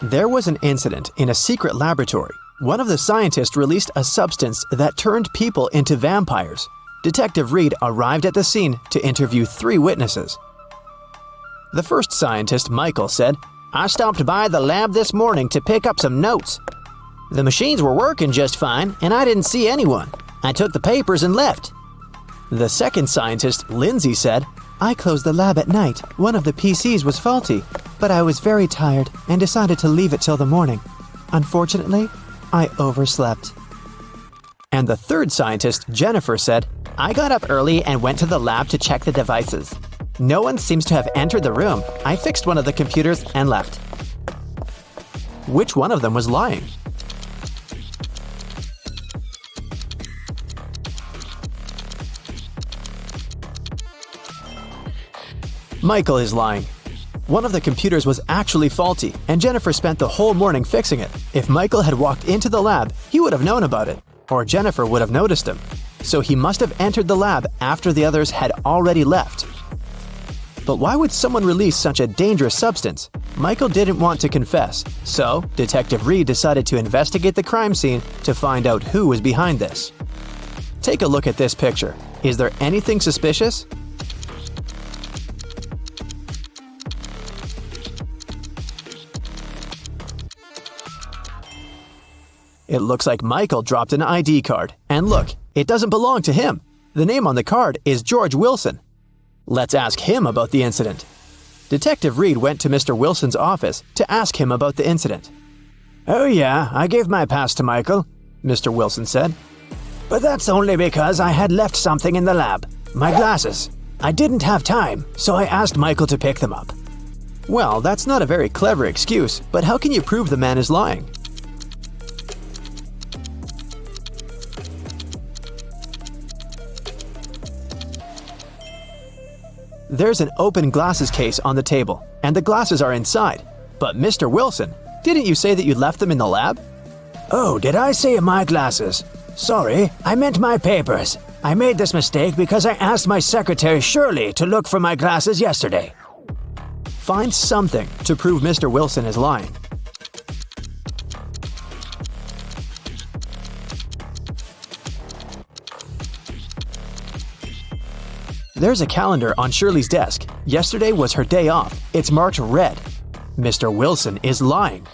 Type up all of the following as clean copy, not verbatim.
There was an incident in a secret laboratory. One of the scientists released a substance that turned people into vampires. Detective Reed arrived at the scene to interview 3 witnesses. The first scientist, Michael, said, "I stopped by the lab this morning to pick up some notes. The machines were working just fine, and I didn't see anyone. I took the papers and left." The second scientist, Lindsay, said, "I closed the lab at night. One of the PCs was faulty, but I was very tired and decided to leave it till the morning. Unfortunately, I overslept." And the third scientist, Jennifer, said, "I got up early and went to the lab to check the devices. No one seems to have entered the room. I fixed one of the computers and left." Which one of them was lying? Michael is lying. One of the computers was actually faulty, and Jennifer spent the whole morning fixing it. If Michael had walked into the lab, he would have known about it, or Jennifer would have noticed him. So he must have entered the lab after the others had already left. But why would someone release such a dangerous substance? Michael didn't want to confess, so Detective Reed decided to investigate the crime scene to find out who was behind this. Take a look at this picture. Is there anything suspicious? It looks like Michael dropped an ID card. And look, it doesn't belong to him. The name on the card is George Wilson. Let's ask him about the incident. Detective Reed went to Mr. Wilson's office to ask him about the incident. "Oh yeah, I gave my pass to Michael," Mr. Wilson said. "But that's only because I had left something in the lab. My glasses. I didn't have time, so I asked Michael to pick them up." Well, that's not a very clever excuse, but how can you prove the man is lying? There's an open glasses case on the table, and the glasses are inside. But Mr. Wilson, didn't you say that you left them in the lab? "Oh, did I say my glasses? Sorry, I meant my papers. I made this mistake because I asked my secretary Shirley to look for my glasses yesterday." Find something to prove Mr. Wilson is lying. There's a calendar on Shirley's desk. Yesterday was her day off. It's marked red. Mr. Wilson is lying.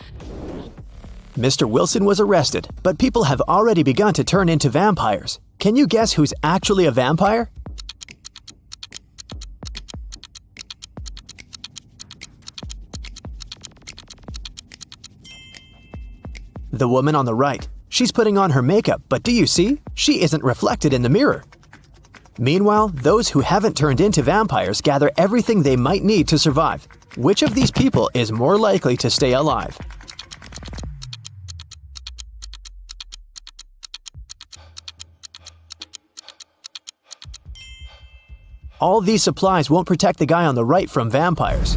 Mr. Wilson was arrested, but people have already begun to turn into vampires. Can you guess who's actually a vampire? The woman on the right. She's putting on her makeup, but do you see? She isn't reflected in the mirror. Meanwhile, those who haven't turned into vampires gather everything they might need to survive. Which of these people is more likely to stay alive? All these supplies won't protect the guy on the right from vampires.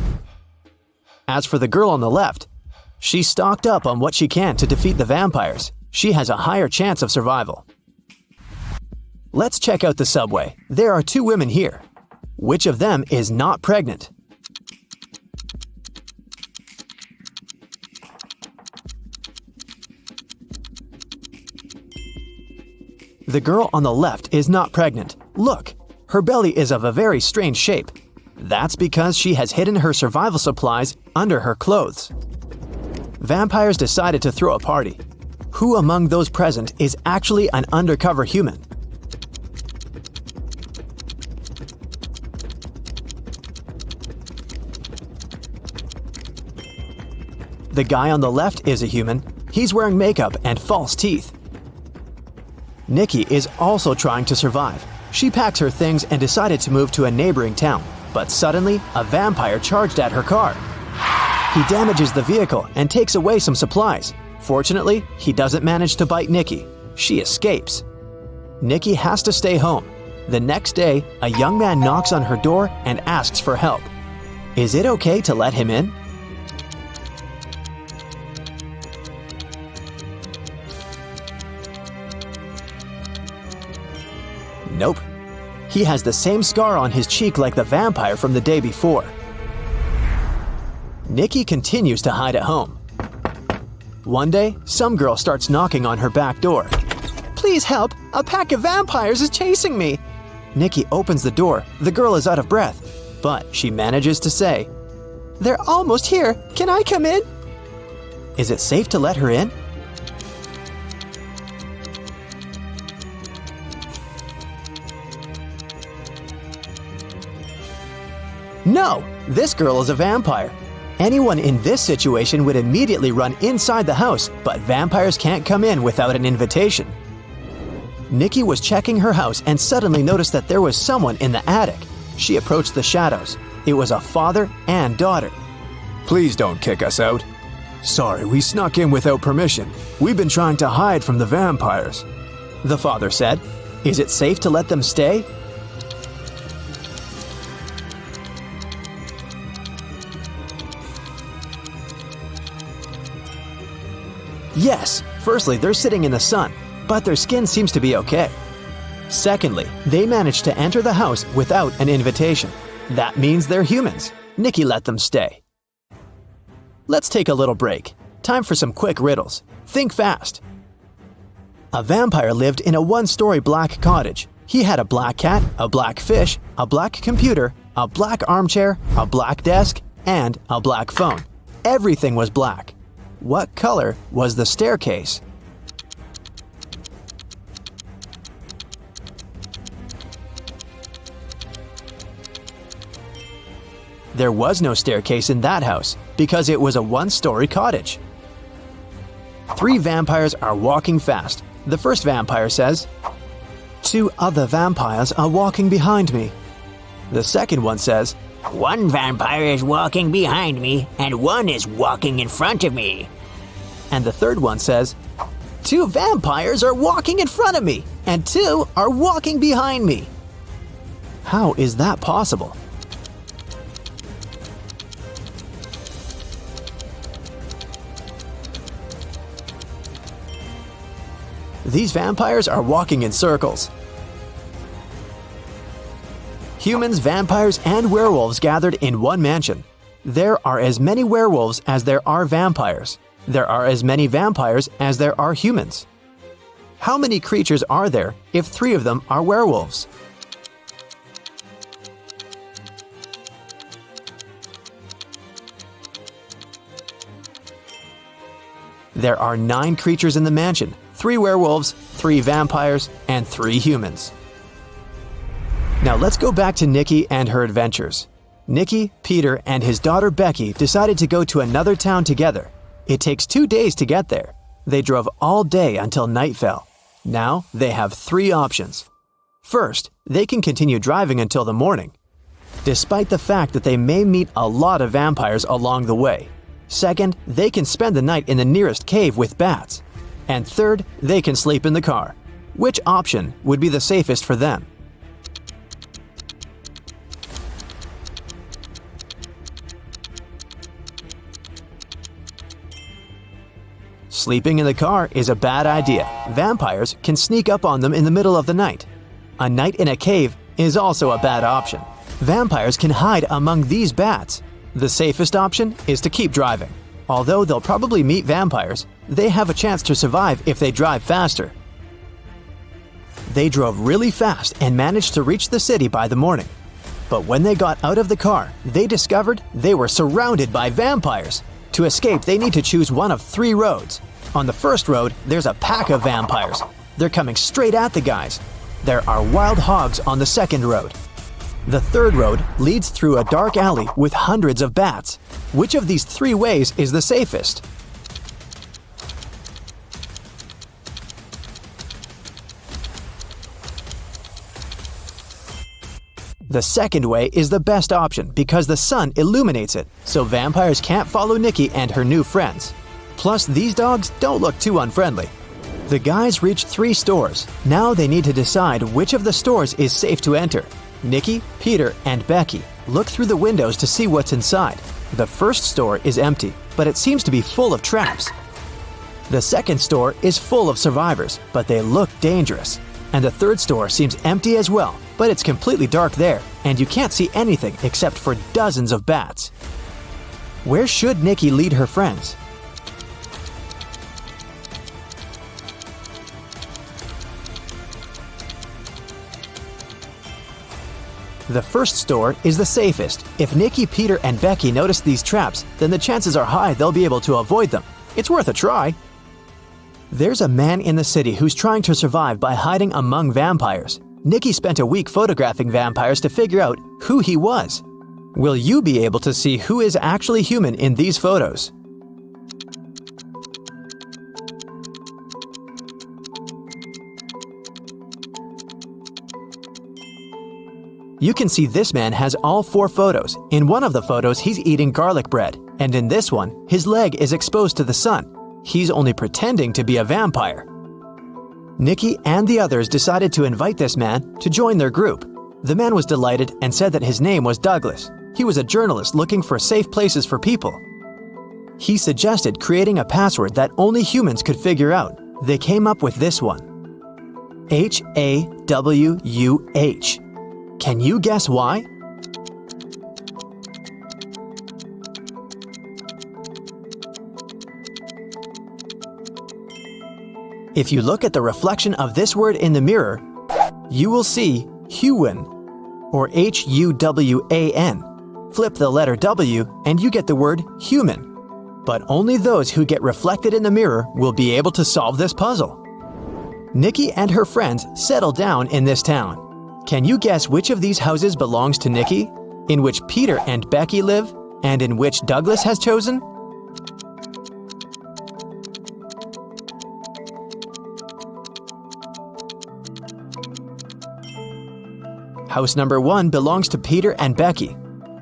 As for the girl on the left, she's stocked up on what she can to defeat the vampires. She has a higher chance of survival. Let's check out the subway. There are 2 women here. Which of them is not pregnant? The girl on the left is not pregnant. Look, her belly is of a very strange shape. That's because she has hidden her survival supplies under her clothes. Vampires decided to throw a party. Who among those present is actually an undercover human? The guy on the left is a human. He's wearing makeup and false teeth. Nikki is also trying to survive. She packs her things and decided to move to a neighboring town. But suddenly, a vampire charged at her car. He damages the vehicle and takes away some supplies. Fortunately, he doesn't manage to bite Nikki. She escapes. Nikki has to stay home. The next day, a young man knocks on her door and asks for help. Is it okay to let him in? Nope. He has the same scar on his cheek like the vampire from the day before. Nikki continues to hide at home. One day, some girl starts knocking on her back door. Please help! A pack of vampires is chasing me! Nikki opens the door. The girl is out of breath, but she manages to say, They're almost here! Can I come in? Is it safe to let her in? No! This girl is a vampire. Anyone in this situation would immediately run inside the house, but vampires can't come in without an invitation. Nikki was checking her house and suddenly noticed that there was someone in the attic. She approached the shadows. It was a father and daughter. Please don't kick us out. Sorry, we snuck in without permission. We've been trying to hide from the vampires. The father said, Is it safe to let them stay? Yes, firstly, they're sitting in the sun, but their skin seems to be okay. Secondly, they managed to enter the house without an invitation. That means they're humans. Nikki let them stay. Let's take a little break. Time for some quick riddles. Think fast. A vampire lived in a one-story black cottage. He had a black cat, a black fish, a black computer, a black armchair, a black desk, and a black phone. Everything was black. What color was the staircase? There was no staircase in that house because it was a one-story cottage. 3 vampires are walking fast. The first vampire says, 2 other vampires are walking behind me. The second one says, 1 vampire is walking behind me, and 1 is walking in front of me. And the third one says, 2 vampires are walking in front of me, and 2 are walking behind me. How is that possible? These vampires are walking in circles. Humans, vampires, and werewolves gathered in one mansion. There are as many werewolves as there are vampires. There are as many vampires as there are humans. How many creatures are there if 3 of them are werewolves? There are 9 creatures in the mansion, 3 werewolves, 3 vampires, and 3 humans. Now let's go back to Nikki and her adventures. Nikki, Peter, and his daughter Becky decided to go to another town together. It takes 2 days to get there. They drove all day until night fell. Now they have 3 options. First, they can continue driving until the morning, despite the fact that they may meet a lot of vampires along the way. Second, they can spend the night in the nearest cave with bats. And third, they can sleep in the car. Which option would be the safest for them? Sleeping in the car is a bad idea. Vampires can sneak up on them in the middle of the night. A night in a cave is also a bad option. Vampires can hide among these bats. The safest option is to keep driving. Although they'll probably meet vampires, they have a chance to survive if they drive faster. They drove really fast and managed to reach the city by the morning. But when they got out of the car, they discovered they were surrounded by vampires. To escape, they need to choose one of 3 roads. On the first road, there's a pack of vampires. They're coming straight at the guys. There are wild hogs on the second road. The third road leads through a dark alley with hundreds of bats. Which of these 3 ways is the safest? The second way is the best option because the sun illuminates it, so vampires can't follow Nikki and her new friends. Plus, these dogs don't look too unfriendly. The guys reach 3 stores. Now they need to decide which of the stores is safe to enter. Nikki, Peter, and Becky look through the windows to see what's inside. The first store is empty, but it seems to be full of traps. The second store is full of survivors, but they look dangerous. And the third store seems empty as well, but it's completely dark there, and you can't see anything except for dozens of bats. Where should Nikki lead her friends? The first store is the safest. If Nikki, Peter, and Becky notice these traps, then the chances are high they'll be able to avoid them. It's worth a try. There's a man in the city who's trying to survive by hiding among vampires. Nikki spent a week photographing vampires to figure out who he was. Will you be able to see who is actually human in these photos? You can see this man has all 4 photos. In one of the photos, he's eating garlic bread, and in this one, his leg is exposed to the sun. He's only pretending to be a vampire. Nikki and the others decided to invite this man to join their group. The man was delighted and said that his name was Douglas. He was a journalist looking for safe places for people. He suggested creating a password that only humans could figure out. They came up with this one: HAWUH. Can you guess why? If you look at the reflection of this word in the mirror, you will see Huwan, or Huwan. Flip the letter W and you get the word human. But only those who get reflected in the mirror will be able to solve this puzzle. Nikki and her friends settle down in this town. Can you guess which of these houses belongs to Nikki, in which Peter and Becky live, and in which Douglas has chosen? House number 1 belongs to Peter and Becky.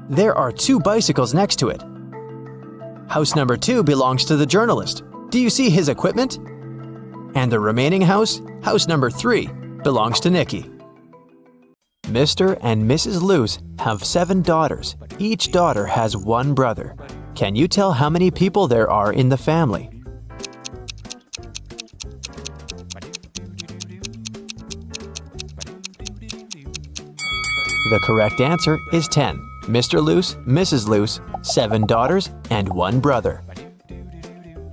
There are 2 bicycles next to it. House number 2 belongs to the journalist. Do you see his equipment? And the remaining house, house number 3, belongs to Nikki. Mr. and Mrs. Luce have 7 daughters. Each daughter has 1 brother. Can you tell how many people there are in the family? The correct answer is 10. Mr. Luce, Mrs. Luce, 7 daughters, and 1 brother.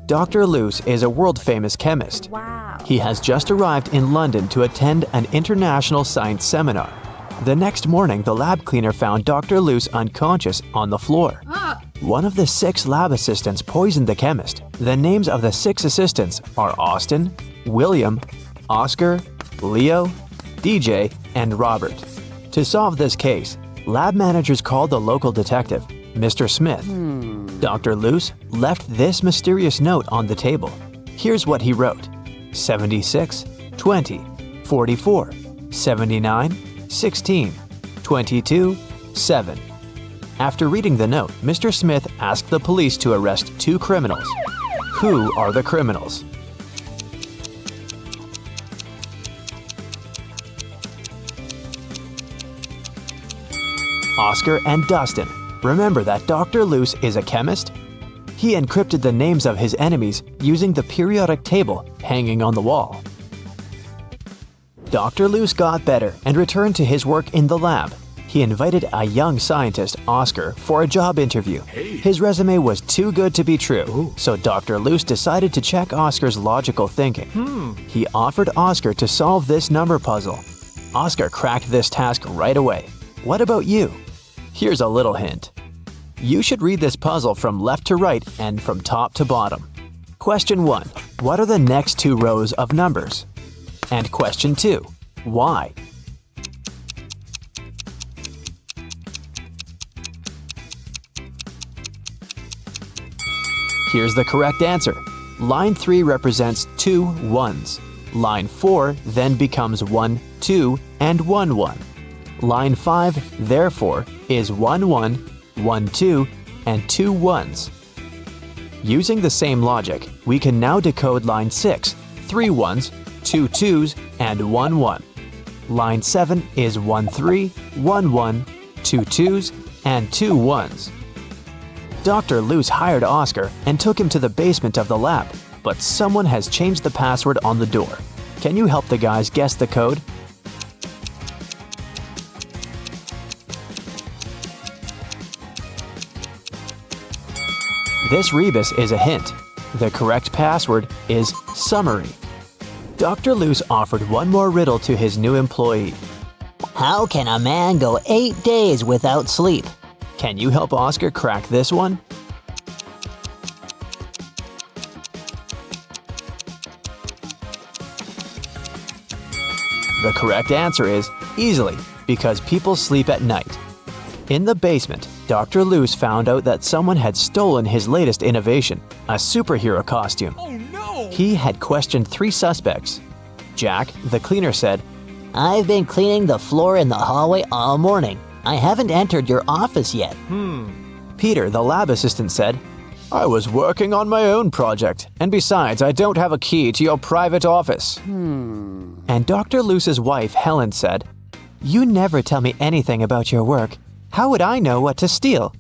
Dr. Luce is a world-famous chemist. Wow. He has just arrived in London to attend an international science seminar. The next morning, the lab cleaner found Dr. Luce unconscious on the floor. One of the 6 lab assistants poisoned the chemist. The names of the 6 assistants are Austin, William, Oscar, Leo, DJ, and Robert. To solve this case, lab managers called the local detective, Mr. Smith. Dr. Luce left this mysterious note on the table. Here's what he wrote: 76, 20, 44, 79, 16, 22, 7. After reading the note, Mr. Smith asked the police to arrest 2 criminals. Who are the criminals? Oscar and Dustin. Remember that Dr. Luce is a chemist? He encrypted the names of his enemies using the periodic table hanging on the wall. Dr. Luce got better and returned to his work in the lab. He invited a young scientist, Oscar, for a job interview. His resume was too good to be true, so Dr. Luce decided to check Oscar's logical thinking. He offered Oscar to solve this number puzzle. Oscar cracked this task right away. What about you? Here's a little hint. You should read this puzzle from left to right and from top to bottom. Question 1. What are the next 2 rows of numbers? And question 2. Why? Here's the correct answer. Line 3 represents 2 1s. Line 4 then becomes 1 2 and 1 1. Line 5, therefore, is 1 1, 1 2, and 2 1s. Using the same logic, we can now decode line 6, 3 1s, 2 2s, and 1 1. Line 7 is 1 3, 1 1, 2 2s, and 2 1s. Dr. Luce hired Oscar and took him to the basement of the lab, but someone has changed the password on the door. Can you help the guys guess the code? This rebus is a hint. The correct password is summary. Dr. Luce offered one more riddle to his new employee. How can a man go 8 days without sleep? Can you help Oscar crack this one? The correct answer is easily, because people sleep at night. In the basement, Dr. Luce found out that someone had stolen his latest innovation, a superhero costume. Oh no! He had questioned 3 suspects. Jack, the cleaner, said, I've been cleaning the floor in the hallway all morning. I haven't entered your office yet. Peter, the lab assistant, said, I was working on my own project, and besides, I don't have a key to your private office. And Dr. Luce's wife, Helen, said, You never tell me anything about your work. How would I know what to steal?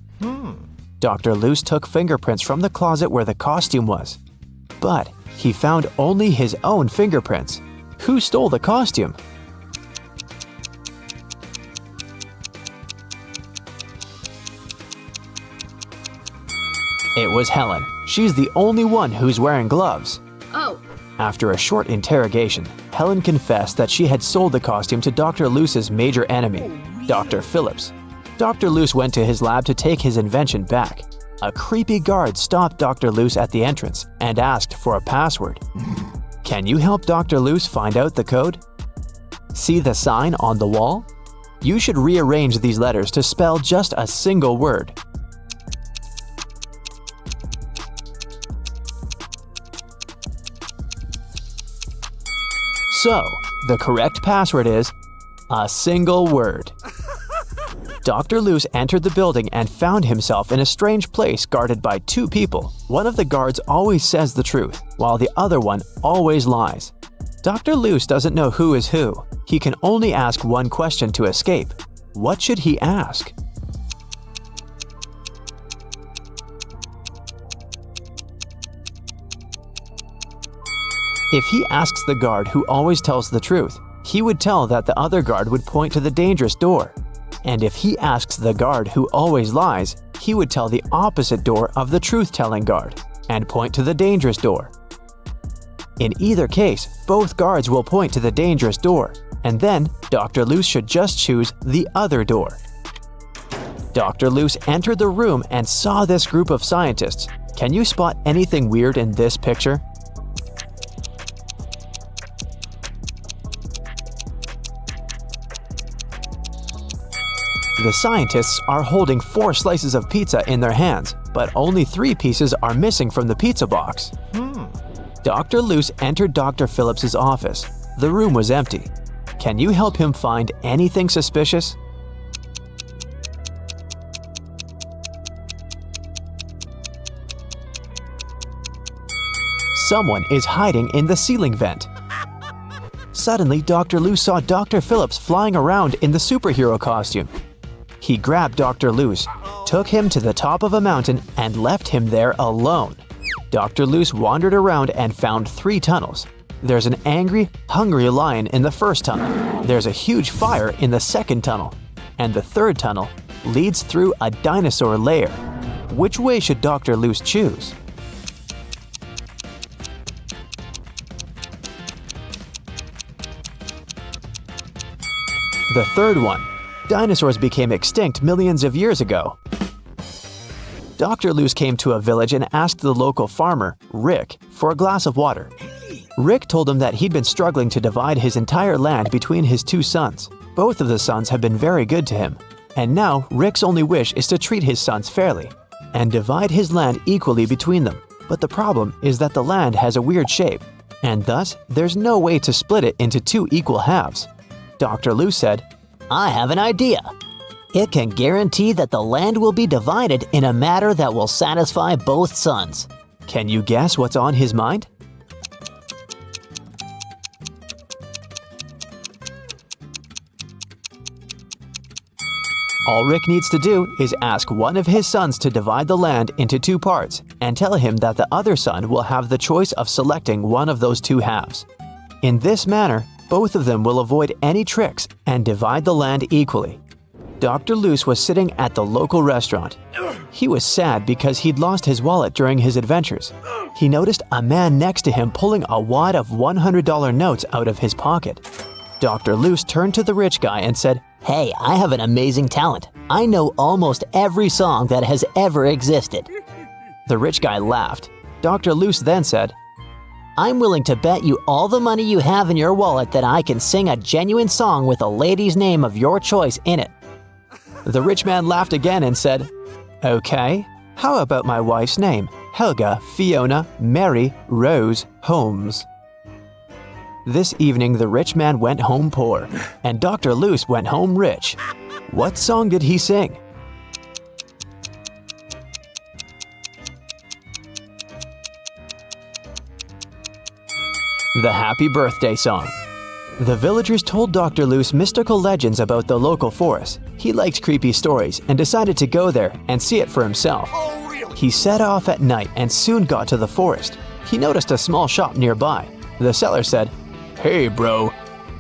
Dr. Luce took fingerprints from the closet where the costume was. But he found only his own fingerprints. Who stole the costume? It was Helen. She's the only one who's wearing gloves. Oh. After a short interrogation, Helen confessed that she had sold the costume to Dr. Luce's major enemy, Dr. Phillips. Dr. Luce went to his lab to take his invention back. A creepy guard stopped Dr. Luce at the entrance and asked for a password. Can you help Dr. Luce find out the code? See the sign on the wall? You should rearrange these letters to spell just a single word. So, the correct password is a single word. Dr. Luce entered the building and found himself in a strange place guarded by 2 people. One of the guards always says the truth, while the other one always lies. Dr. Luce doesn't know who is who. He can only ask one question to escape. What should he ask? If he asks the guard who always tells the truth, he would tell that the other guard would point to the dangerous door. And if he asks the guard who always lies, he would tell the opposite door of the truth-telling guard and point to the dangerous door. In either case, both guards will point to the dangerous door, and then Dr. Luce should just choose the other door. Dr. Luce entered the room and saw this group of scientists. Can you spot anything weird in this picture? The scientists are holding 4 slices of pizza in their hands, but only 3 pieces are missing from the pizza box. Dr. Luce entered Dr. Phillips's office. The room was empty. Can you help him find anything suspicious? Someone is hiding in the ceiling vent. Suddenly, Dr. Luce saw Dr. Phillips flying around in the superhero costume. He grabbed Dr. Luce, took him to the top of a mountain, and left him there alone. Dr. Luce wandered around and found 3 tunnels. There's an angry, hungry lion in the first tunnel. There's a huge fire in the second tunnel. And the third tunnel leads through a dinosaur lair. Which way should Dr. Luce choose? The third one. Dinosaurs became extinct millions of years ago. Dr. Luce came to a village and asked the local farmer, Rick, for a glass of water. Rick told him that he'd been struggling to divide his entire land between his 2 sons. Both of the sons have been very good to him, and now Rick's only wish is to treat his sons fairly and divide his land equally between them. But the problem is that the land has a weird shape, and thus there's no way to split it into 2 equal halves. Dr. Luce said, I have an idea. It can guarantee that the land will be divided in a manner that will satisfy both sons. Can you guess what's on his mind? All Rick needs to do is ask one of his sons to divide the land into 2 parts and tell him that the other son will have the choice of selecting one of those 2 halves. In this manner, both of them will avoid any tricks and divide the land equally. Dr. Luce was sitting at the local restaurant. He was sad because he'd lost his wallet during his adventures. He noticed a man next to him pulling a wad of $100 notes out of his pocket. Dr. Loose turned to the rich guy and said, Hey, I have an amazing talent. I know almost every song that has ever existed. The rich guy laughed. Dr. Loose then said, I'm willing to bet you all the money you have in your wallet that I can sing a genuine song with a lady's name of your choice in it. The rich man laughed again and said, Okay, how about my wife's name? Helga, Fiona, Mary, Rose, Holmes. This evening the rich man went home poor, and Dr. Loose went home rich. What song did he sing? The Happy Birthday Song. The villagers told Dr. Loose mystical legends about the local forest. He liked creepy stories and decided to go there and see it for himself. He set off at night and soon got to the forest. He noticed a small shop nearby. The seller said, Hey bro,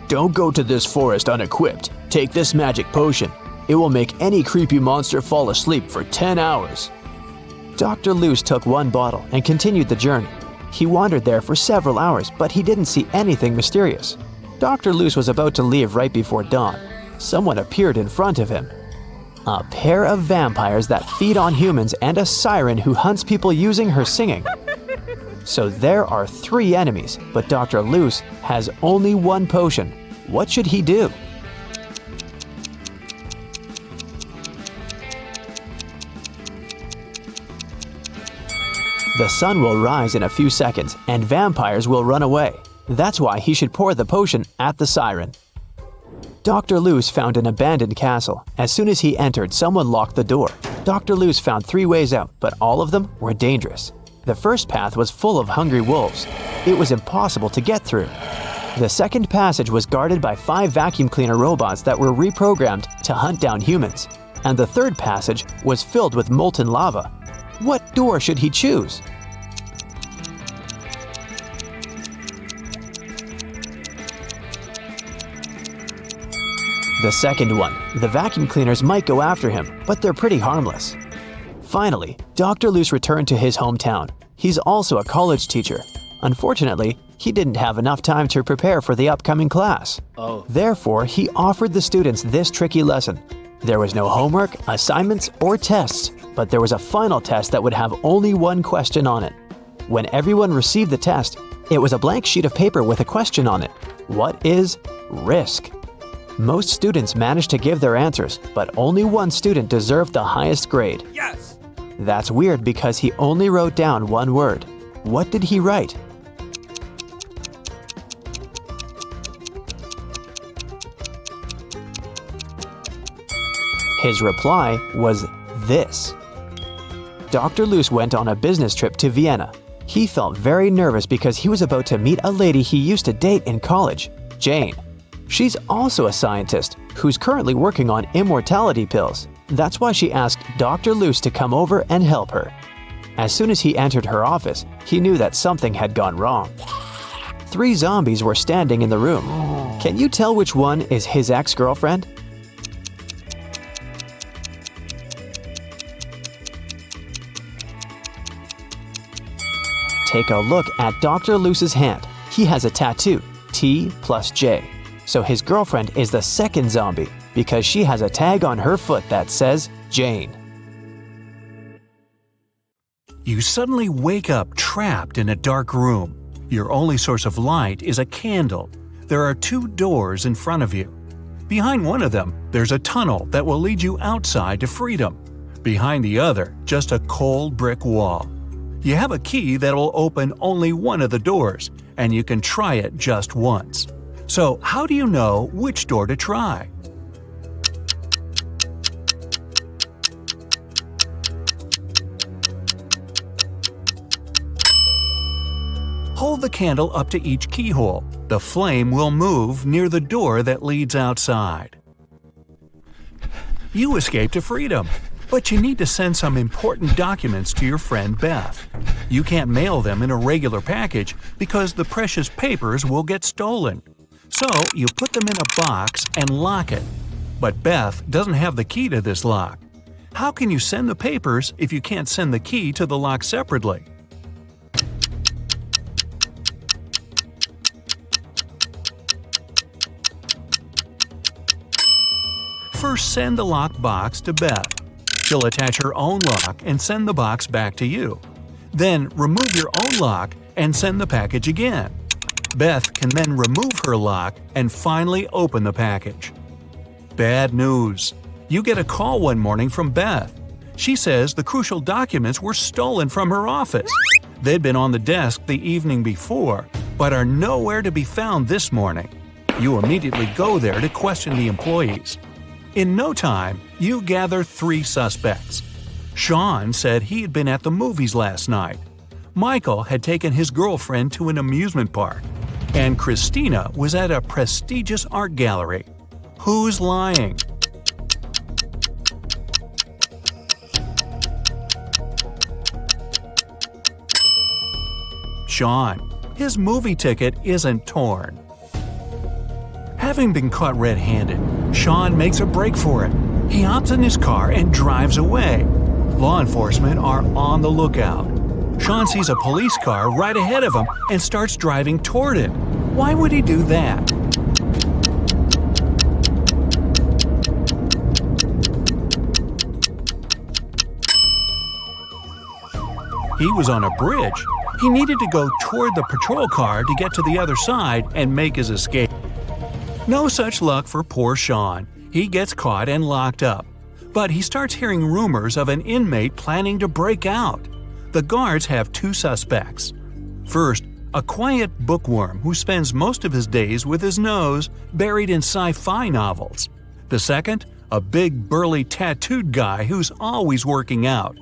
don't go to this forest unequipped. Take this magic potion. It will make any creepy monster fall asleep for 10 hours. Dr. Loose took one bottle and continued the journey. He wandered there for several hours, but he didn't see anything mysterious. Dr. Loose was about to leave right before dawn. Someone appeared in front of him. A pair of vampires that feed on humans and a siren who hunts people using her singing. So there are 3 enemies, but Dr. Loose has only one potion. What should he do? The sun will rise in a few seconds and vampires will run away. That's why he should pour the potion at the siren. Dr. Loose found an abandoned castle. As soon as he entered, someone locked the door. Dr. Loose found 3 ways out, but all of them were dangerous. The first path was full of hungry wolves. It was impossible to get through. The second passage was guarded by 5 vacuum cleaner robots that were reprogrammed to hunt down humans. And the third passage was filled with molten lava. What door should he choose? The second one. The vacuum cleaners might go after him, but they're pretty harmless. Finally, Dr. Loose returned to his hometown. He's also a college teacher. Unfortunately, he didn't have enough time to prepare for the upcoming class. Therefore, he offered the students this tricky lesson. There was no homework, assignments, or tests, but there was a final test that would have only one question on it. When everyone received the test, it was a blank sheet of paper with a question on it. What is risk? Most students managed to give their answers, but only one student deserved the highest grade. Yes! That's weird because he only wrote down one word. What did he write? His reply was this. Dr. Loose went on a business trip to Vienna. He felt very nervous because he was about to meet a lady he used to date in college, Jane. She's also a scientist who's currently working on immortality pills. That's why she asked Dr. Loose to come over and help her. As soon as he entered her office, he knew that something had gone wrong. 3 zombies were standing in the room. Can you tell which one is his ex-girlfriend? Take a look at Dr. Loose's hand. He has a tattoo, T plus J. So his girlfriend is the second zombie because she has a tag on her foot that says Jane. You suddenly wake up trapped in a dark room. Your only source of light is a candle. There are 2 doors in front of you. Behind one of them, there's a tunnel that will lead you outside to freedom. Behind the other, just a cold brick wall. You have a key that will open only one of the doors, and you can try it just once. So how do you know which door to try? Hold the candle up to each keyhole. The flame will move near the door that leads outside. You escape to freedom, but you need to send some important documents to your friend Beth. You can't mail them in a regular package because the precious papers will get stolen. So you put them in a box and lock it. But Beth doesn't have the key to this lock. How can you send the papers if you can't send the key to the lock separately? first send the locked box to Beth. She'll attach her own lock and send the box back to you. Then remove your own lock and send the package again. Beth can then remove her lock and finally open the package. Bad news. You get a call one morning from Beth. She says the crucial documents were stolen from her office. They'd been on the desk the evening before, but are nowhere to be found this morning. You immediately go there to question the employees. In no time, you gather 3 suspects. Sean said he had been at the movies last night. Michael had taken his girlfriend to an amusement park. And Christina was at a prestigious art gallery. Who's lying? Sean. His movie ticket isn't torn. Having been caught red-handed, Sean makes a break for it. He hops in his car and drives away. Law enforcement are on the lookout. Sean sees a police car right ahead of him and starts driving toward it. Why would he do that? He was on a bridge. He needed to go toward the patrol car to get to the other side and make his escape. No such luck for poor Sean. He gets caught and locked up. But he starts hearing rumors of an inmate planning to break out. The guards have 2 suspects. First, a quiet bookworm who spends most of his days with his nose buried in sci-fi novels. The second, a big burly tattooed guy who's always working out.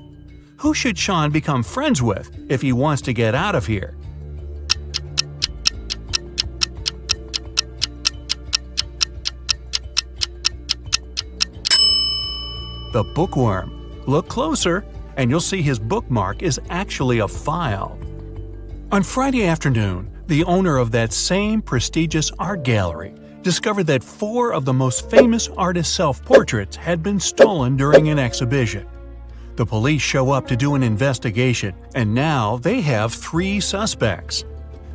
Who should Sean become friends with if he wants to get out of here? The bookworm. Look closer, and you'll see his bookmark is actually a file. On Friday afternoon, the owner of that same prestigious art gallery discovered that 4 of the most famous artists' self-portraits had been stolen during an exhibition. The police show up to do an investigation, and now they have 3 suspects.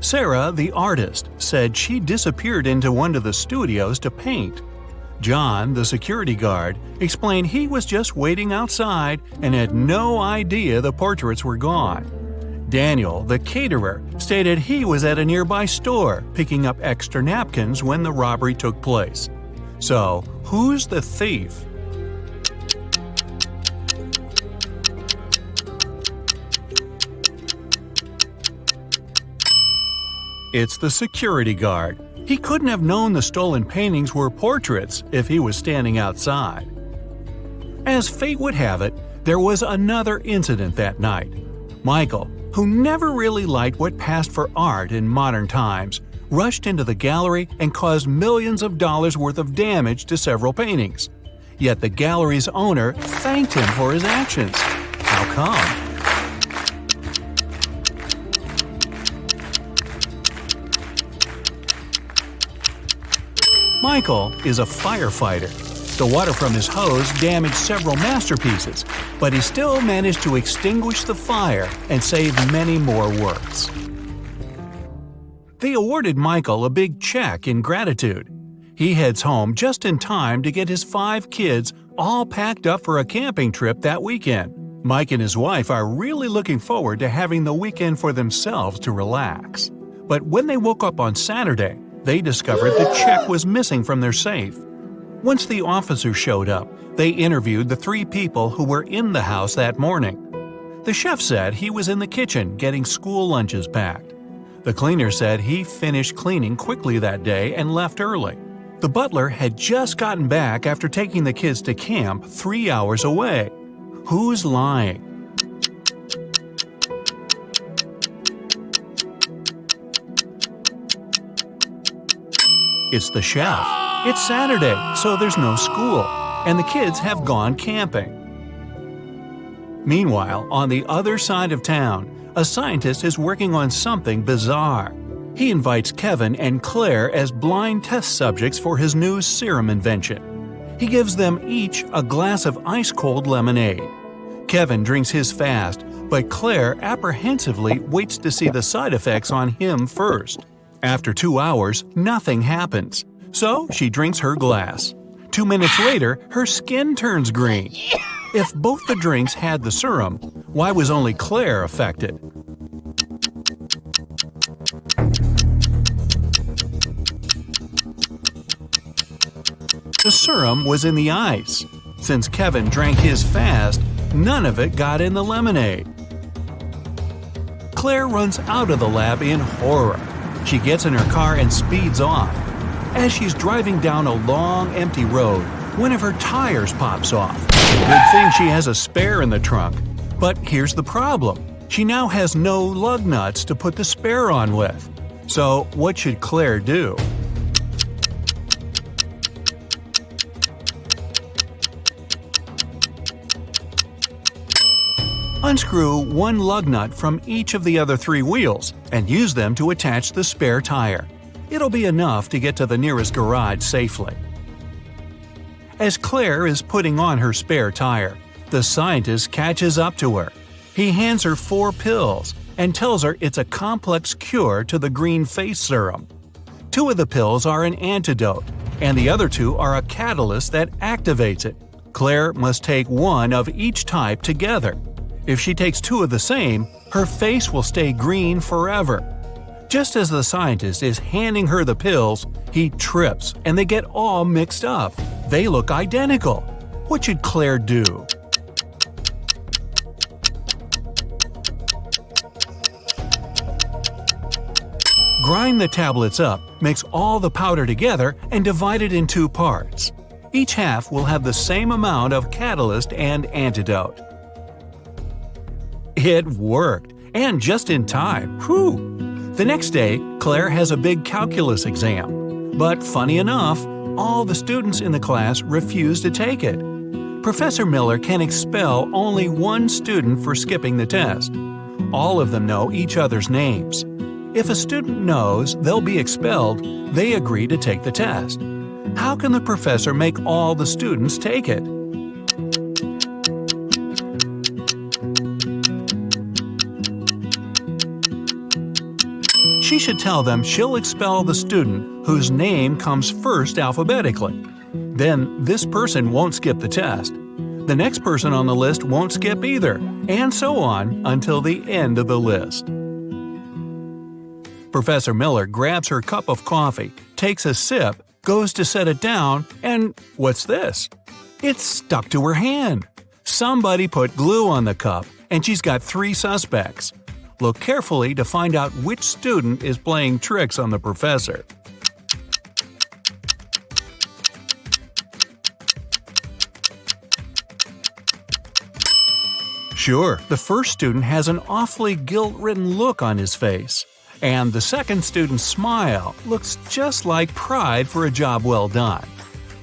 Sarah, the artist, said she disappeared into one of the studios to paint. John, the security guard, explained he was just waiting outside and had no idea the portraits were gone. Daniel, the caterer, stated he was at a nearby store picking up extra napkins when the robbery took place. So, who's the thief? It's the security guard. He couldn't have known the stolen paintings were portraits if he was standing outside. As fate would have it, there was another incident that night. Michael, who never really liked what passed for art in modern times, rushed into the gallery and caused millions of dollars worth of damage to several paintings. Yet the gallery's owner thanked him for his actions. How come? Michael is a firefighter. The water from his hose damaged several masterpieces, but he still managed to extinguish the fire and save many more works. They awarded Michael a big check in gratitude. He heads home just in time to get his 5 kids all packed up for a camping trip that weekend. Mike and his wife are really looking forward to having the weekend for themselves to relax. But when they woke up on Saturday, they discovered the check was missing from their safe. Once the officers showed up, they interviewed the 3 people who were in the house that morning. The chef said he was in the kitchen getting school lunches packed. The cleaner said he finished cleaning quickly that day and left early. The butler had just gotten back after taking the kids to camp 3 hours away. Who's lying? It's the chef. It's Saturday, so there's no school, and the kids have gone camping. Meanwhile, on the other side of town, a scientist is working on something bizarre. He invites Kevin and Claire as blind test subjects for his new serum invention. He gives them each a glass of ice-cold lemonade. Kevin drinks his fast, but Claire apprehensively waits to see the side effects on him first. After 2 hours, nothing happens, so she drinks her glass. 2 minutes later, her skin turns green. If both the drinks had the serum, why was only Claire affected? The serum was in the ice. Since Kevin drank his fast, none of it got in the lemonade. Claire runs out of the lab in horror. She gets in her car and speeds off. As she's driving down a long, empty road, one of her tires pops off. Good thing she has a spare in the trunk. But here's the problem. She now has no lug nuts to put the spare on with. So what should Claire do? Unscrew one lug nut from each of the other 3 wheels and use them to attach the spare tire. It'll be enough to get to the nearest garage safely. As Claire is putting on her spare tire, the scientist catches up to her. He hands her 4 pills and tells her it's a complex cure to the green face serum. 2 of the pills are an antidote, and the other 2 are a catalyst that activates it. Claire must take 1 of each type together. If she takes 2 of the same, her face will stay green forever. Just as the scientist is handing her the pills, he trips and they get all mixed up. They look identical. What should Claire do? Grind the tablets up, mix all the powder together, and divide it in 2 parts. Each half will have the same amount of catalyst and antidote. It worked, and just in time. Whew! The next day, Claire has a big calculus exam. But funny enough, all the students in the class refuse to take it. Professor Miller can expel only 1 student for skipping the test. All of them know each other's names. If a student knows they'll be expelled, they agree to take the test. How can the professor make all the students take it? She should tell them she'll expel the student whose name comes first alphabetically. Then this person won't skip the test. The next person on the list won't skip either, and so on until the end of the list. Professor Miller grabs her cup of coffee, takes a sip, goes to set it down, and what's this? It's stuck to her hand. Somebody put glue on the cup, and she's got 3 suspects. Look carefully to find out which student is playing tricks on the professor. Sure, the first student has an awfully guilt-ridden look on his face. And the second student's smile looks just like pride for a job well done.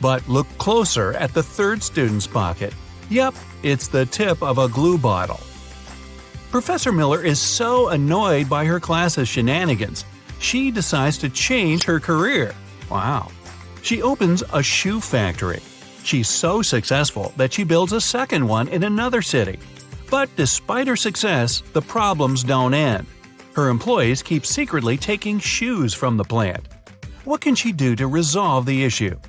But look closer at the third student's pocket. Yep, it's the tip of a glue bottle. Professor Miller is so annoyed by her class's shenanigans, she decides to change her career. Wow. She opens a shoe factory. She's so successful that she builds a second one in another city. But despite her success, the problems don't end. Her employees keep secretly taking shoes from the plant. What can she do to resolve the issue?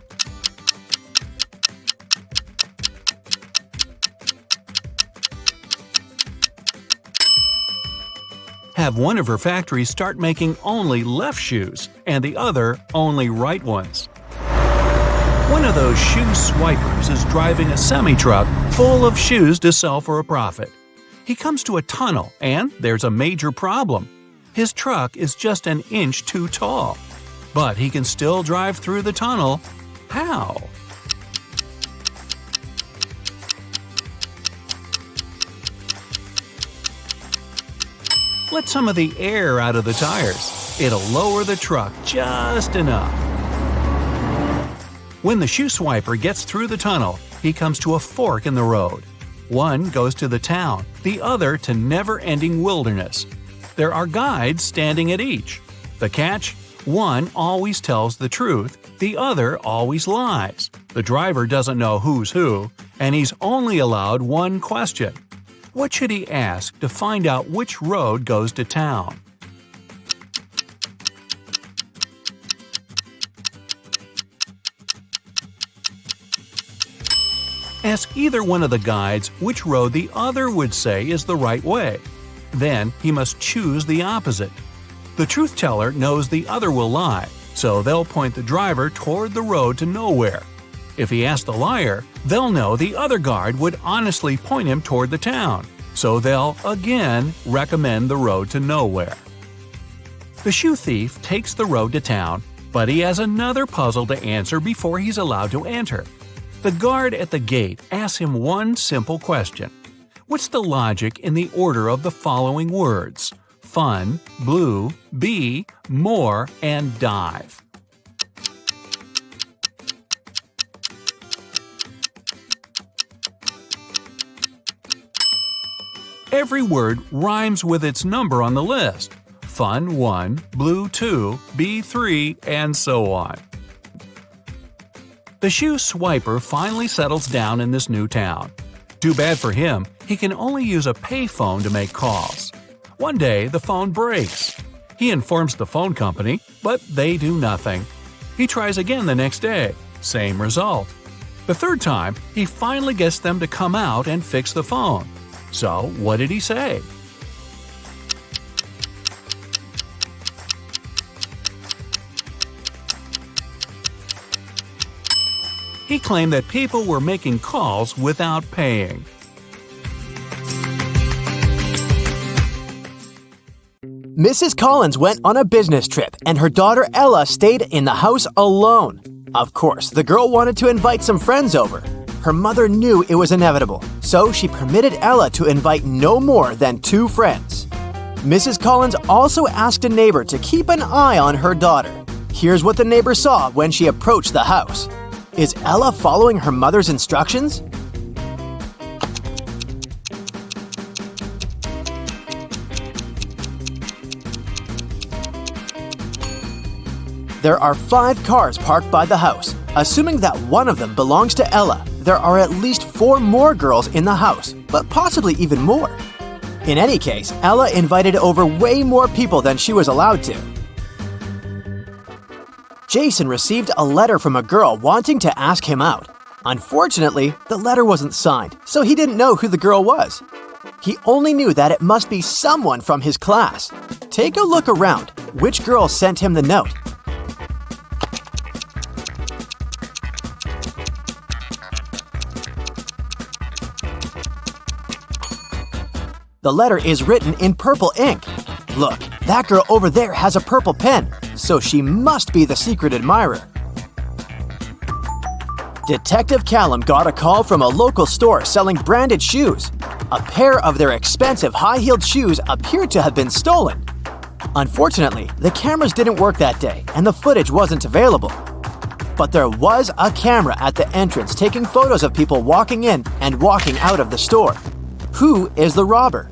Have one of her factories start making only left shoes and the other only right ones. One of those shoe swipers is driving a semi-truck full of shoes to sell for a profit. He comes to a tunnel and there's a major problem. His truck is just an inch too tall. But he can still drive through the tunnel. How? Let some of the air out of the tires. It'll lower the truck just enough. When the shoe swiper gets through the tunnel, he comes to a fork in the road. One goes to the town, the other to never-ending wilderness. There are guides standing at each. The catch? One always tells the truth, the other always lies. The driver doesn't know who's who, and he's only allowed one question. What should he ask to find out which road goes to town? Ask either one of the guides which road the other would say is the right way. Then he must choose the opposite. The truth teller knows the other will lie, so they'll point the driver toward the road to nowhere. If he asks the liar, they'll know the other guard would honestly point him toward the town, so they'll again recommend the road to nowhere. The shoe thief takes the road to town, but he has another puzzle to answer before he's allowed to enter. The guard at the gate asks him one simple question. What's the logic in the order of the following words? Fun, blue, bee, more, and dive. Every word rhymes with its number on the list. Fun 1, blue 2, bee 3, and so on. The shoe swiper finally settles down in this new town. Too bad for him, he can only use a payphone to make calls. One day, the phone breaks. He informs the phone company, but they do nothing. He tries again the next day. Same result. The third time, he finally gets them to come out and fix the phone. So, what did he say? He claimed that people were making calls without paying. Mrs. Collins went on a business trip, and her daughter Ella stayed in the house alone. Of course, the girl wanted to invite some friends over. Her mother knew it was inevitable, so she permitted Ella to invite no more than 2 friends. Mrs. Collins also asked a neighbor to keep an eye on her daughter. Here's what the neighbor saw when she approached the house. Is Ella following her mother's instructions? There are 5 cars parked by the house. Assuming that one of them belongs to Ella, there are at least 4 more girls in the house, but possibly even more. In any case, Ella invited over way more people than she was allowed to. Jason received a letter from a girl wanting to ask him out. Unfortunately, the letter wasn't signed, so he didn't know who the girl was. He only knew that it must be someone from his class. Take a look around. Which girl sent him the note? The letter is written in purple ink. Look, that girl over there has a purple pen, so she must be the secret admirer. Detective Callum got a call from a local store selling branded shoes. A pair of their expensive high-heeled shoes appeared to have been stolen. Unfortunately, the cameras didn't work that day, and the footage wasn't available. But there was a camera at the entrance taking photos of people walking in and walking out of the store. Who is the robber?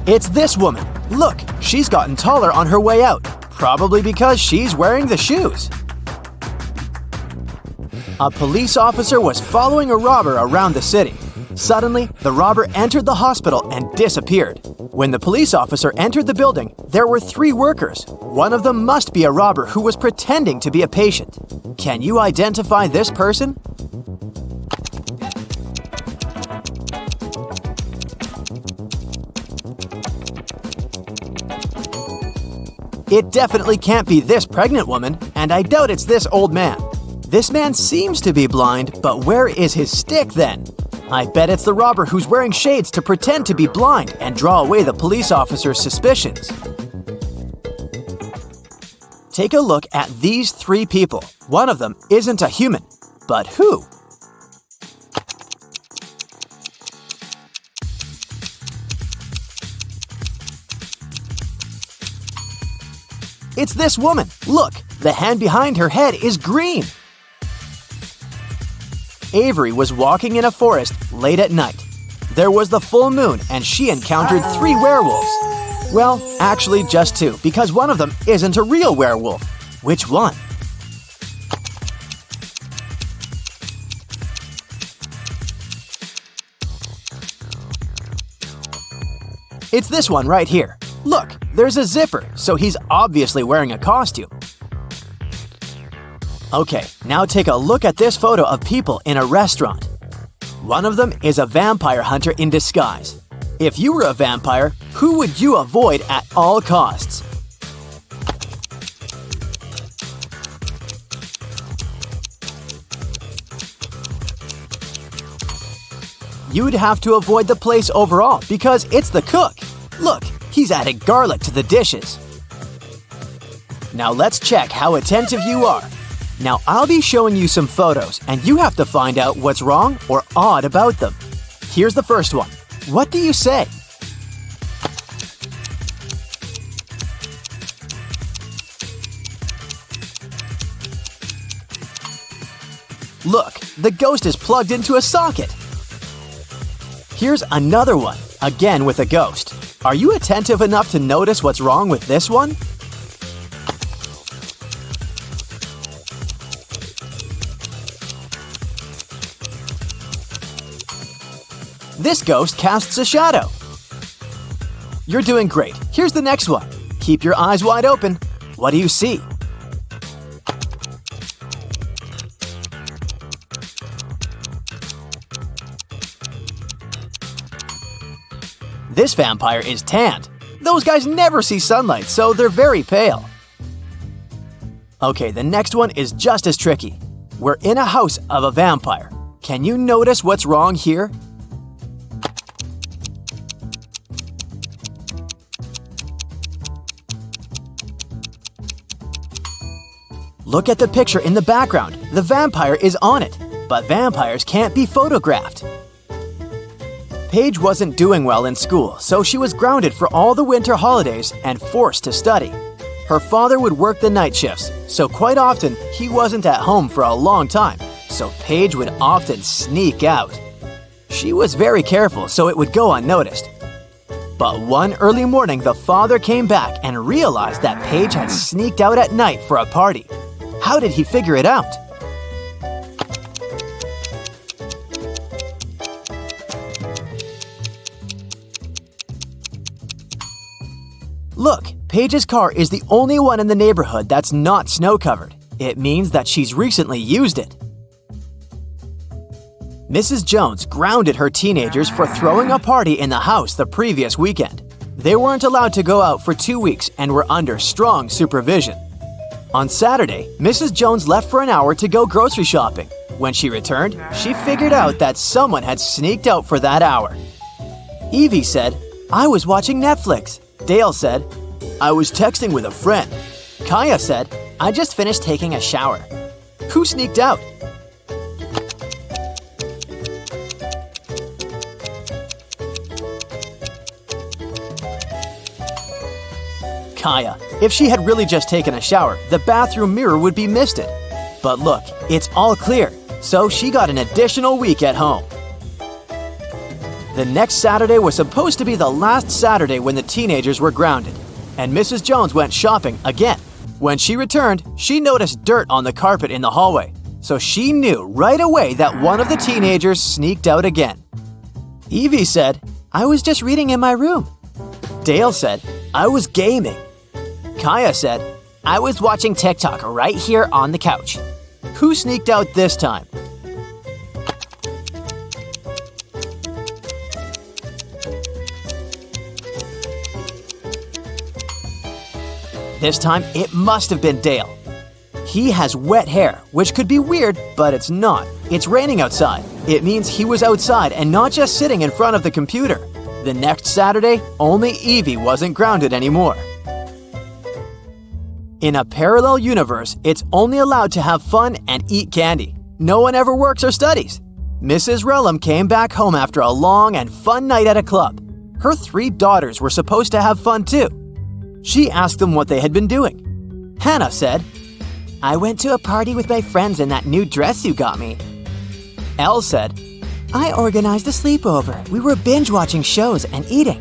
It's this woman. Look, she's gotten taller on her way out, probably because she's wearing the shoes. A police officer was following a robber around the city. Suddenly, the robber entered the hospital and disappeared. When the police officer entered the building, there were 3 workers. One of them must be a robber who was pretending to be a patient. Can you identify this person? It definitely can't be this pregnant woman, and I doubt it's this old man. This man seems to be blind, but where is his stick then? I bet it's the robber who's wearing shades to pretend to be blind and draw away the police officer's suspicions. Take a look at these 3 people. One of them isn't a human, but who? It's this woman. Look, the hand behind her head is green. Avery was walking in a forest late at night. There was the full moon and she encountered 3 werewolves. Well, actually just 2, because one of them isn't a real werewolf. Which one? It's this one right here. Look, There's a zipper, so he's obviously wearing a costume. Okay, now take a look at this photo of people in a restaurant. One of them is a vampire hunter in disguise. If you were a vampire, who would you avoid at all costs? You'd have to avoid the place overall because it's the cook. Look, he's adding garlic to the dishes. Now let's check how attentive you are. Now I'll be showing you some photos and you have to find out what's wrong or odd about them. Here's the first one. What do you say? Look, the ghost is plugged into a socket. Here's another one, again with a ghost. Are you attentive enough to notice what's wrong with this one? This ghost casts a shadow. You're doing great. Here's the next one. Keep your eyes wide open. What do you see? This vampire is tanned. Those guys never see sunlight, so they're very pale. Okay, the next one is just as tricky. We're in a house of a vampire. Can you notice what's wrong here? Look at the picture in the background. The vampire is on it, but vampires can't be photographed. Paige wasn't doing well in school, so she was grounded for all the winter holidays and forced to study. Her father would work the night shifts, so quite often he wasn't at home for a long time, so Paige would often sneak out. She was very careful so it would go unnoticed. But one early morning, the father came back and realized that Paige had sneaked out at night for a party. How did he figure it out? Look, Paige's car is the only one in the neighborhood that's not snow-covered. It means that she's recently used it. Mrs. Jones grounded her teenagers for throwing a party in the house the previous weekend. They weren't allowed to go out for 2 weeks and were under strong supervision. On Saturday, Mrs. Jones left for an hour to go grocery shopping. When she returned, she figured out that someone had sneaked out for that hour. Evie said, "I was watching Netflix." Dale said, "I was texting with a friend." Kaya said, "I just finished taking a shower." Who sneaked out? Kaya. If she had really just taken a shower, the bathroom mirror would be misted. But look, it's all clear, so she got an additional week at home. The next Saturday was supposed to be the last Saturday when the teenagers were grounded, and Mrs. Jones went shopping again. When she returned, she noticed dirt on the carpet in the hallway, so she knew right away that one of the teenagers sneaked out again. Evie said, "I was just reading in my room." Dale said, "I was gaming." Kaya said, "I was watching TikTok right here on the couch." Who sneaked out this time? This time, it must have been Dale. He has wet hair, which could be weird, but it's not. It's raining outside. It means he was outside and not just sitting in front of the computer. The next Saturday, only Evie wasn't grounded anymore. In a parallel universe, it's only allowed to have fun and eat candy. No one ever works or studies. Mrs. Relham came back home after a long and fun night at a club. Her 3 daughters were supposed to have fun too. She asked them what they had been doing. Hannah said, "I went to a party with my friends in that new dress you got me." Elle said, "I organized a sleepover. We were binge-watching shows and eating."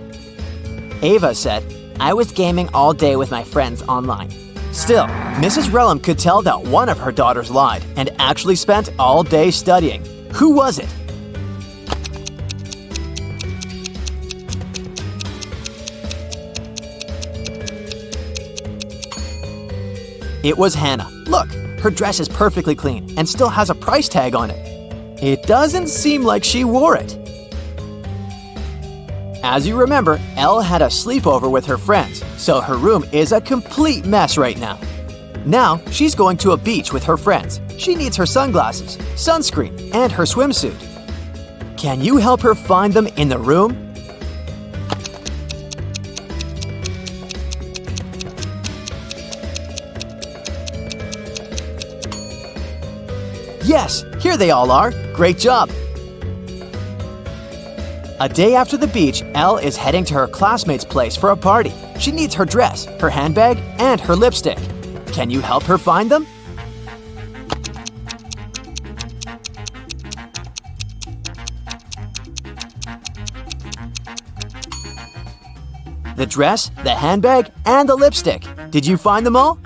Ava said, "I was gaming all day with my friends online." Still, Mrs. Relham could tell that one of her daughters lied and actually spent all day studying. Who was it? It was Hannah. Look, her dress is perfectly clean and still has a price tag on it. It doesn't seem like she wore it. As you remember, Elle had a sleepover with her friends, so her room is a complete mess right now. Now, she's going to a beach with her friends. She needs her sunglasses, sunscreen, and her swimsuit. Can you help her find them in the room? Yes, here they all are. Great job. A day after the beach, Elle is heading to her classmate's place for a party. She needs her dress, her handbag, and her lipstick. Can you help her find them? The dress, the handbag, and the lipstick. Did you find them all?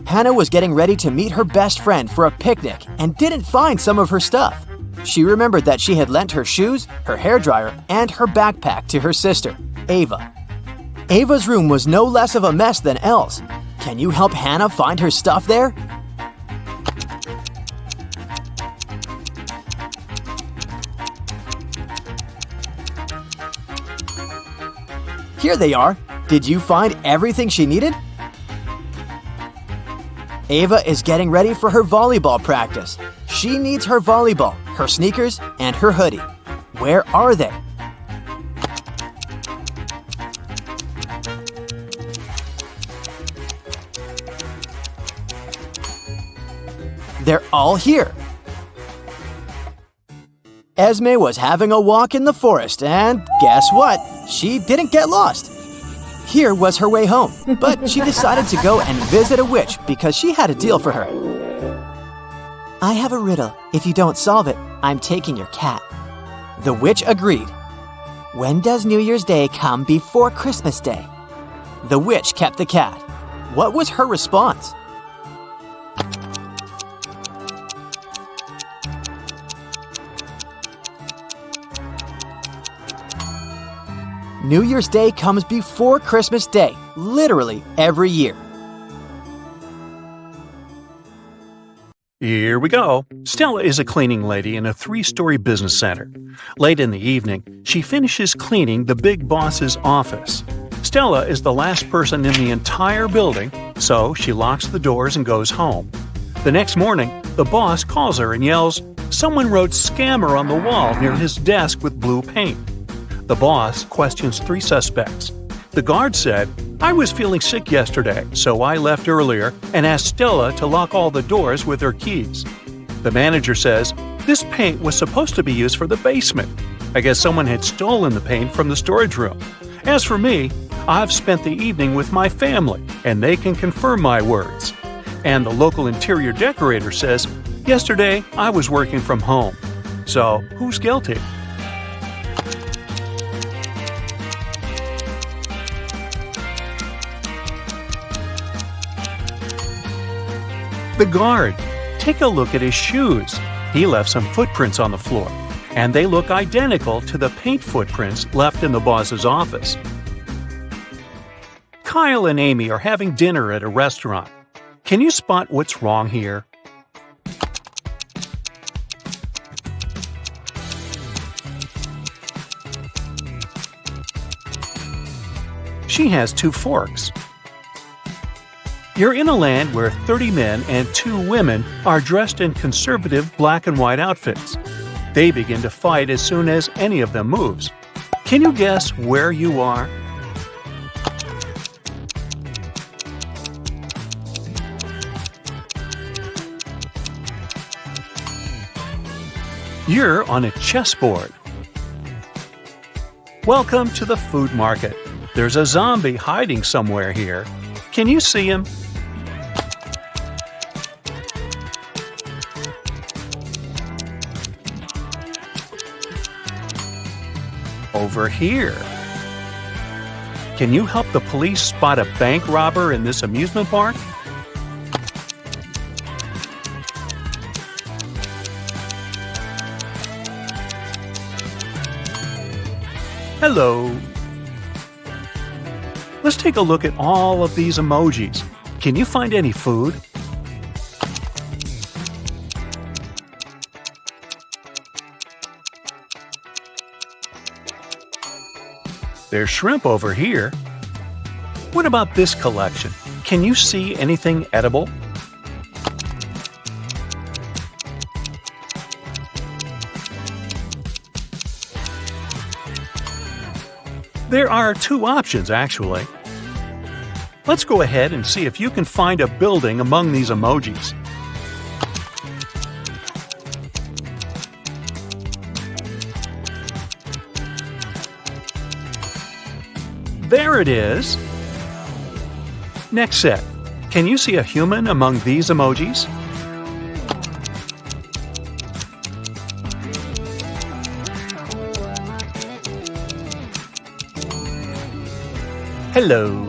Hannah was getting ready to meet her best friend for a picnic and didn't find some of her stuff. She remembered that she had lent her shoes, her hairdryer, and her backpack to her sister, Ava. Ava's room was no less of a mess than Elle's. Can you help Hannah find her stuff there? Here they are. Did you find everything she needed? Ava is getting ready for her volleyball practice. She needs her volleyball, her sneakers, and her hoodie. Where are they? They're all here. Esme was having a walk in the forest, and guess what? She didn't get lost. Here was her way home, but she decided to go and visit a witch because she had a deal for her. I have a riddle. If you don't solve it, I'm taking your cat. The witch agreed. When does New Year's Day come before Christmas Day? The witch kept the cat. What was her response? New Year's Day comes before Christmas Day, literally every year. Here we go. Stella is a cleaning lady in a 3-story business center. Late in the evening, she finishes cleaning the big boss's office. Stella is the last person in the entire building, so she locks the doors and goes home. The next morning, the boss calls her and yells, "Someone wrote scammer on the wall near his desk with blue paint." The boss questions 3 suspects. The guard said, "I was feeling sick yesterday, so I left earlier and asked Stella to lock all the doors with her keys." The manager says, "This paint was supposed to be used for the basement. I guess someone had stolen the paint from the storage room. As for me, I've spent the evening with my family, and they can confirm my words." And the local interior decorator says, "Yesterday, I was working from home." So, who's guilty? The guard. Take a look at his shoes. He left some footprints on the floor, and they look identical to the paint footprints left in the boss's office. Kyle and Amy are having dinner at a restaurant. Can you spot what's wrong here? She has 2 forks. You're in a land where 30 men and 2 women are dressed in conservative black and white outfits. They begin to fight as soon as any of them moves. Can you guess where you are? You're on a chessboard. Welcome to the food market. There's a zombie hiding somewhere here. Can you see him? Over here. Can you help the police spot a bank robber in this amusement park? Hello. Let's take a look at all of these emojis. Can you find any food? There's shrimp over here. What about this collection? Can you see anything edible? There are two options, actually. Let's go ahead and see if you can find a building among these emojis. There it is! Next set. Can you see a human among these emojis? Hello!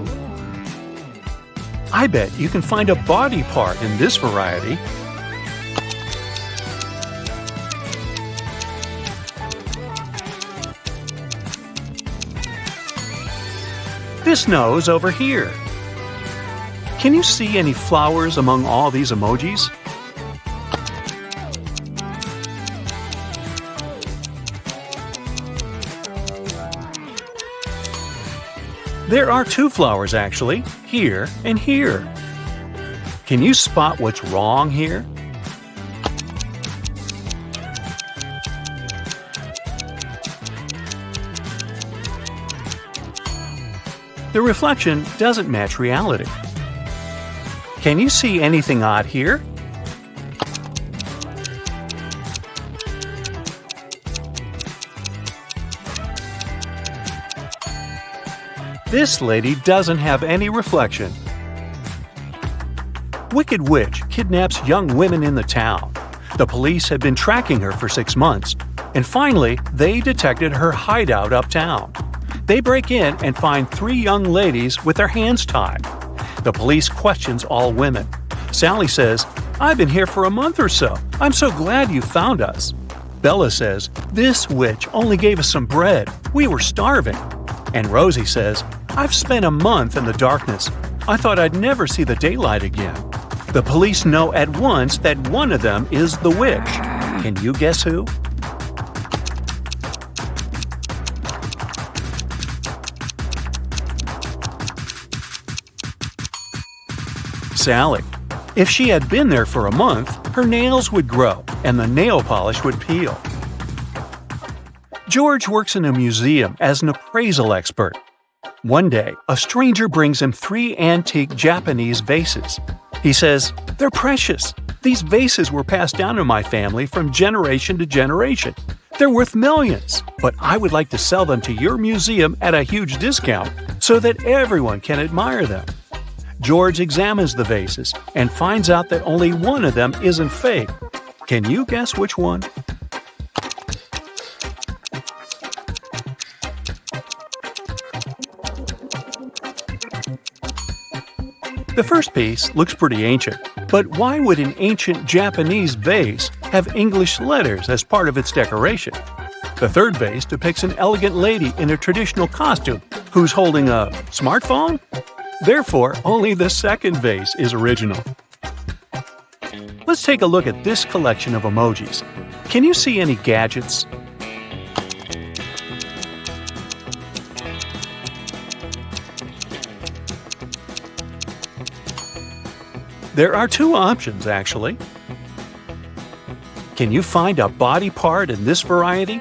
I bet you can find a body part in this variety. This nose over here. Can you see any flowers among all these emojis? There are two flowers actually, here and here. Can you spot what's wrong here? The reflection doesn't match reality. Can you see anything odd here? This lady doesn't have any reflection. Wicked Witch kidnaps young women in the town. The police had been tracking her for 6 months, and finally, they detected her hideout uptown. They break in and find 3 young ladies with their hands tied. The police questions all women. Sally says, "I've been here for a month or so. I'm so glad you found us." Bella says, "This witch only gave us some bread. We were starving." And Rosie says, "I've spent a month in the darkness. I thought I'd never see the daylight again." The police know at once that one of them is the witch. Can you guess who? Sally. If she had been there for a month, her nails would grow and the nail polish would peel. George works in a museum as an appraisal expert. One day, a stranger brings him 3 antique Japanese vases. He says, "They're precious. These vases were passed down in my family from generation to generation. They're worth millions, but I would like to sell them to your museum at a huge discount so that everyone can admire them." George examines the vases and finds out that only one of them isn't fake. Can you guess which one? The first piece looks pretty ancient, but why would an ancient Japanese vase have English letters as part of its decoration? The third vase depicts an elegant lady in a traditional costume who's holding a smartphone? Therefore, only the second vase is original. Let's take a look at this collection of emojis. Can you see any gadgets? There are 2 options, actually. Can you find a body part in this variety?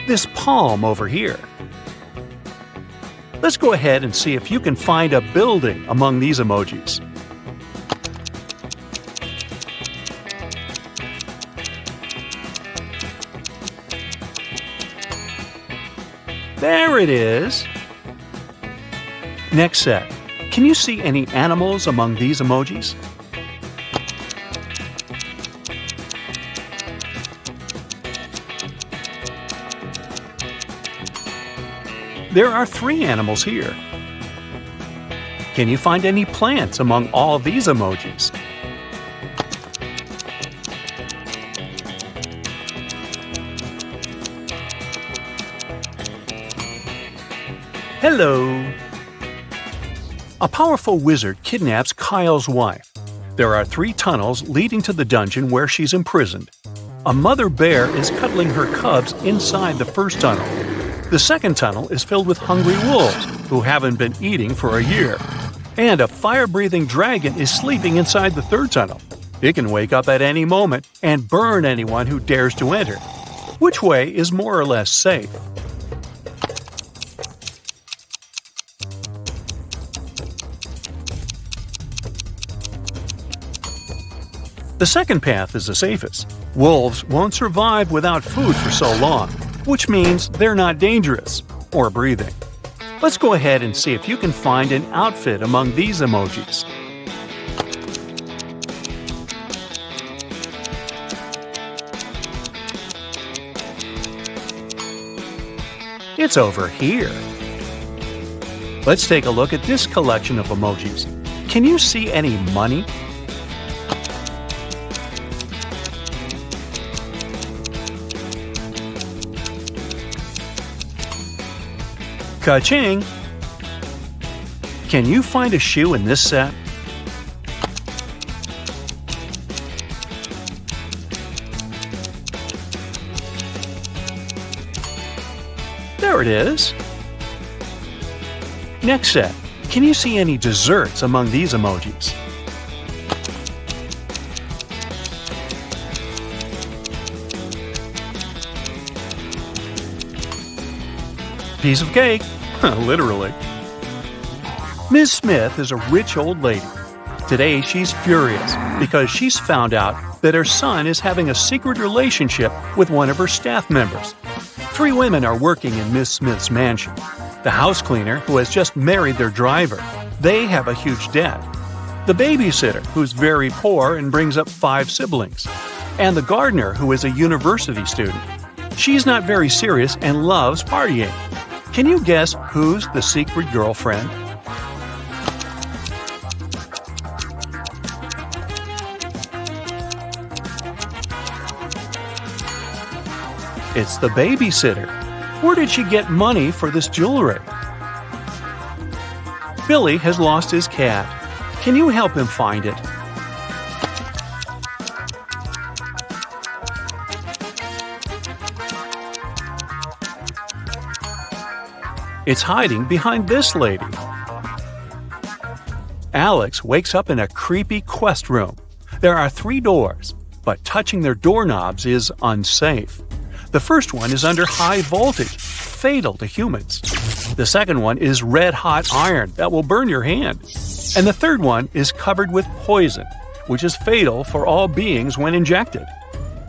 This palm over here. Let's go ahead and see if you can find a building among these emojis. There it is! Next set. Can you see any animals among these emojis? There are 3 animals here. Can you find any plants among all these emojis? Hello! A powerful wizard kidnaps Kyle's wife. There are 3 tunnels leading to the dungeon where she's imprisoned. A mother bear is cuddling her cubs inside the first tunnel. The second tunnel is filled with hungry wolves who haven't been eating for a year. And a fire-breathing dragon is sleeping inside the third tunnel. It can wake up at any moment and burn anyone who dares to enter. Which way is more or less safe? The second path is the safest. Wolves won't survive without food for so long, which means they're not dangerous or breathing. Let's go ahead and see if you can find an outfit among these emojis. It's over here. Let's take a look at this collection of emojis. Can you see any money? Ka-ching! Can you find a shoe in this set? There it is! Next set. Can you see any desserts among these emojis? Piece of cake! Literally. Ms. Smith is a rich old lady. Today she's furious because she's found out that her son is having a secret relationship with one of her staff members. 3 women are working in Ms. Smith's mansion. The house cleaner, who has just married their driver, they have a huge debt. The babysitter, who's very poor and brings up 5 siblings. And the gardener, who is a university student. She's not very serious and loves partying. Can you guess who's the secret girlfriend? It's the babysitter. Where did she get money for this jewelry? Billy has lost his cat. Can you help him find it? It's hiding behind this lady. Alex wakes up in a creepy quest room. There are 3 doors, but touching their doorknobs is unsafe. The first one is under high voltage, fatal to humans. The second one is red-hot iron that will burn your hand. And the third one is covered with poison, which is fatal for all beings when injected.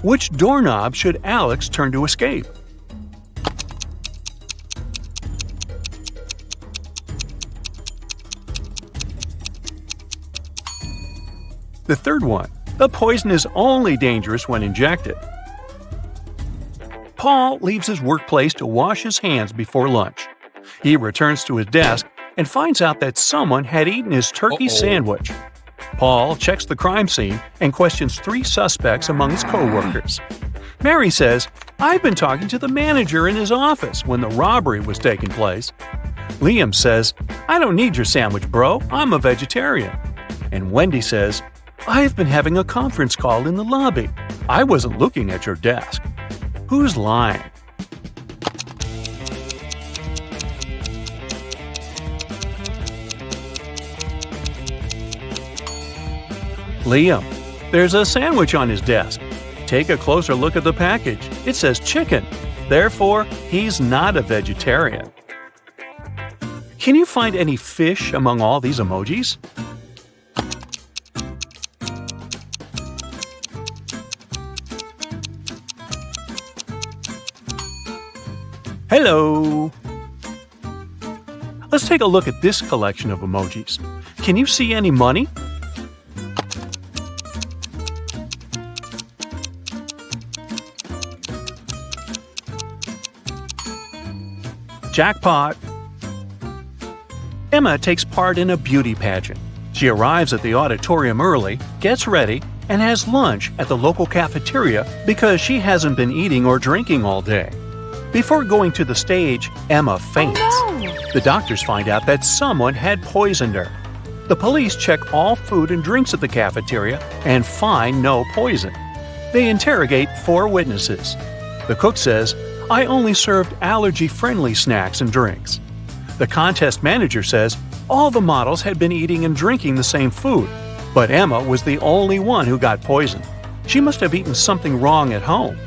Which doorknob should Alex turn to escape? The third one. The poison is only dangerous when injected. Paul leaves his workplace to wash his hands before lunch. He returns to his desk and finds out that someone had eaten his turkey sandwich. Paul checks the crime scene and questions 3 suspects among his co-workers. Mary says, "I've been talking to the manager in his office when the robbery was taking place." Liam says, "I don't need your sandwich, bro. I'm a vegetarian." And Wendy says, "I've been having a conference call in the lobby. I wasn't looking at your desk." Who's lying? Liam. There's a sandwich on his desk. Take a closer look at the package. It says chicken. Therefore, he's not a vegetarian. Can you find any fish among all these emojis? Hello! Let's take a look at this collection of emojis. Can you see any money? Jackpot! Emma takes part in a beauty pageant. She arrives at the auditorium early, gets ready, and has lunch at the local cafeteria because she hasn't been eating or drinking all day. Before going to the stage, Emma faints. Oh, no. The doctors find out that someone had poisoned her. The police check all food and drinks at the cafeteria and find no poison. They interrogate 4 witnesses. The cook says, "I only served allergy-friendly snacks and drinks." The contest manager says all the models had been eating and drinking the same food, but Emma was the only one who got poisoned. She must have eaten something wrong at home.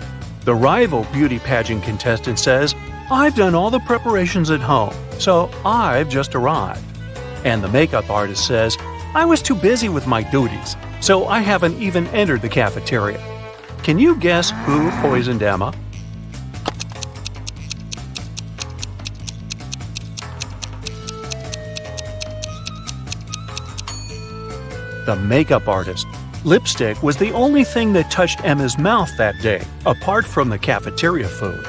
The rival beauty pageant contestant says, "I've done all the preparations at home, so I've just arrived." And the makeup artist says, "I was too busy with my duties, so I haven't even entered the cafeteria." Can you guess who poisoned Emma? The makeup artist. Lipstick was the only thing that touched Emma's mouth that day, apart from the cafeteria food.